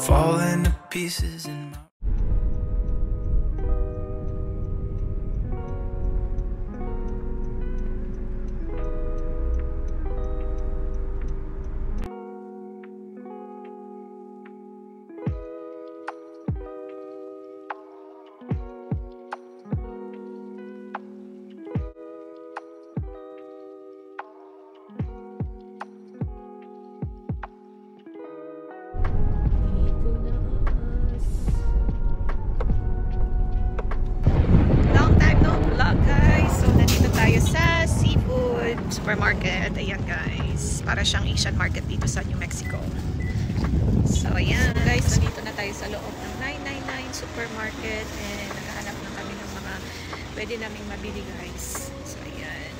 falling to pieces in my supermarket. Ayan guys, para siyang Asian market dito sa New Mexico. So ayan guys, nandito na tayo sa loob ng 999 supermarket and naghahanap na kami ng mga pwede naming mabili guys. So ayan.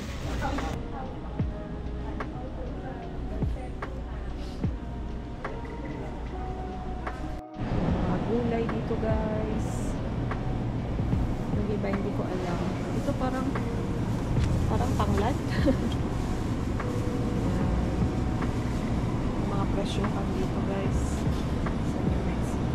Mga gulay dito guys. Yung iba hindi ko alam. Ito parang panglat. Mga presyo kan dito guys sa New Mexico.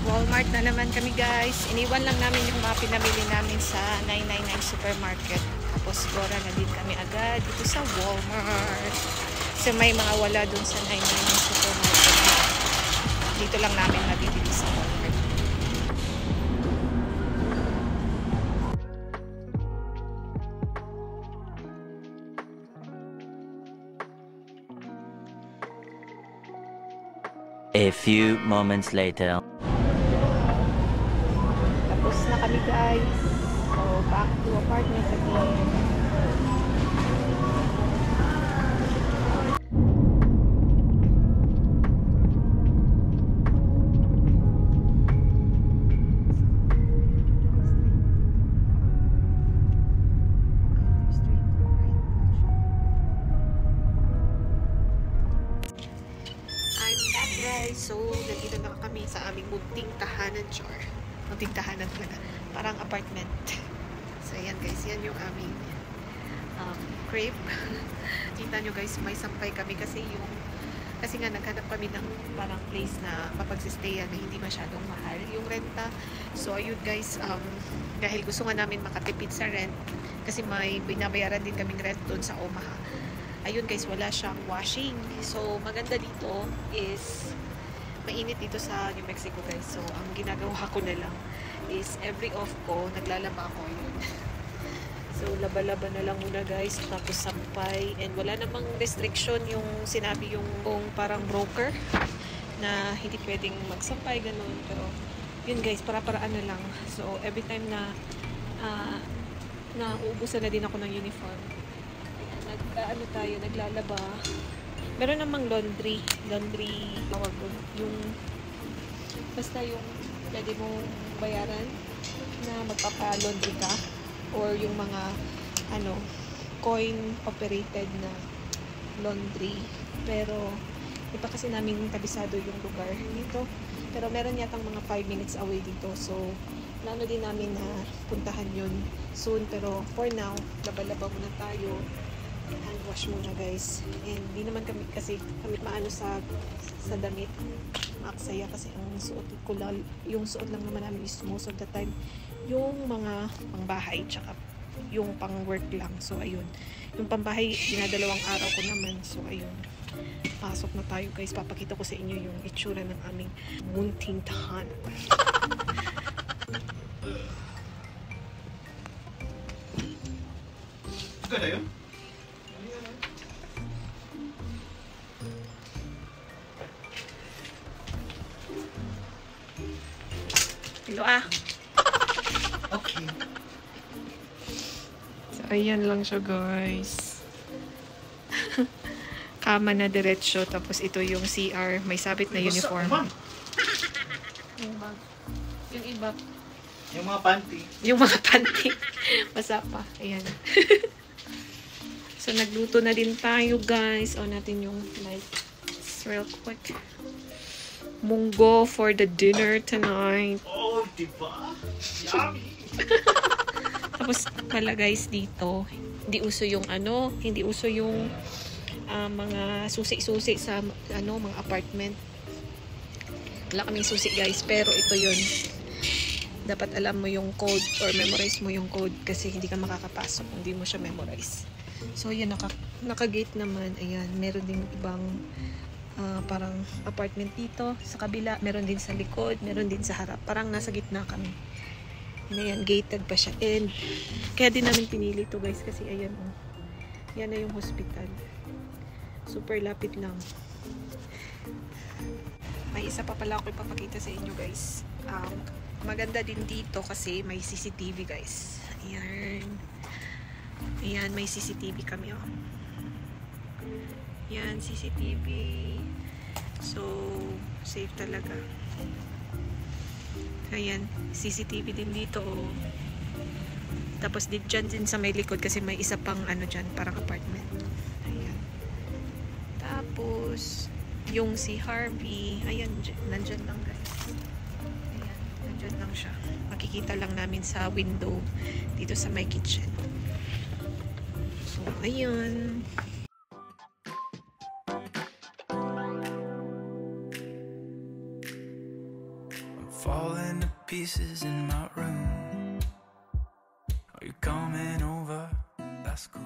Walmart na naman kami guys. Iniwan lang namin yung mga pinamili namin sa 999 supermarket. Tapos gora na din kami agad dito sa Walmart. Kasi may mga wala dun sa 999 supermarket. Dito lang namin nabibili sa Walmart. A few moments later. Tapos na kami guys. So back to apartment again. So, nandito na kami sa aming munting tahanan, char. Munting tahanan pala. Parang apartment. So, ayan guys. Yan yung aming crib. Kita nyo guys, may sampay kami kasi nga naghanap kami ng parang place na mapagsistayan na hindi masyadong mahal yung renta. So, ayun guys, dahil gusto nga namin makatipid sa rent kasi may binabayaran din kaming rent doon sa Omaha. Ayun guys, wala siyang washing. So, maganda dito is mainit dito sa New Mexico guys. So, ang ginagawa ko na lang is every off ko, naglalaba ako yun. So, laba-laba na lang muna guys. Tapos sampay. And wala namang restriction yung sinabi yung parang broker na hindi pwedeng magsampay, ganun. Pero, yun guys, para-paraan na lang. So, every time na nauubusan na din ako ng uniform, naglalaba. Meron namang laundry tawag doon. Yung basta yung pwede mong bayaran na magpapa-laundry ka or yung mga coin operated na laundry. Pero iba kasi namin kabisado yung lugar dito. Pero meron yatang mga 5 minutes away dito. So plano din namin na puntahan yun soon. Pero for now, laba-laba muna tayo. Hand wash muna guys. And di naman kami maano sa damit. Maaksaya kasi ang suot ko lang, yung suot lang naman namin is most of the time yung mga pangbahay tsaka yung pang work lang. So ayun, yung pambahay dinadalawang araw ko naman. So ayun, pasok na tayo guys. Papakita ko sa inyo yung itsura ng aming munting tahanan. Ganda yun? Hello Okay. So, ayan lang siya guys. kama na diretsyo. Tapos ito yung CR. May sabit na uniform. Yung bag. Yung iba. Yung mga panty. Yung mga panty. Basa pa. Ayan. So, nagluto na din tayo, guys. On natin yung lights real quick. Munggo for the dinner tonight. Oh, diba? Yummy! Tapos pala, guys, dito, hindi uso yung hindi uso yung mga susi-susi sa mga apartment. Wala kaming susi, guys. Pero ito yun. Dapat alam mo yung code or memorize mo yung code kasi hindi ka makakapasok kung hindi mo siya memorize. So, yun, naka-gate naman. Ayan, meron din ibang parang apartment dito sa kabila. Meron din sa likod, meron din sa harap. Parang nasa gitna kami. Ayan, gated pa siya. And, kaya din namin pinili to, guys, kasi ayan, yan na yung hospital. Super lapit lang. May isa pa pala ako ipapakita sa inyo, guys. Maganda din dito kasi may CCTV, guys. Ayan. Ayan, may CCTV kami, oh. Ayan, CCTV. So, safe talaga. Ayan, CCTV din dito, oh. Tapos dyan din sa may likod kasi may isa pang dyan, parang apartment. Ayan. Tapos, yung si Harvey, ayan, nandyan lang, guys. Ayan, nandyan lang siya. Makikita lang namin sa window dito sa my kitchen. So, ayun. I'm falling to pieces in my room. Are you coming over? That's cool.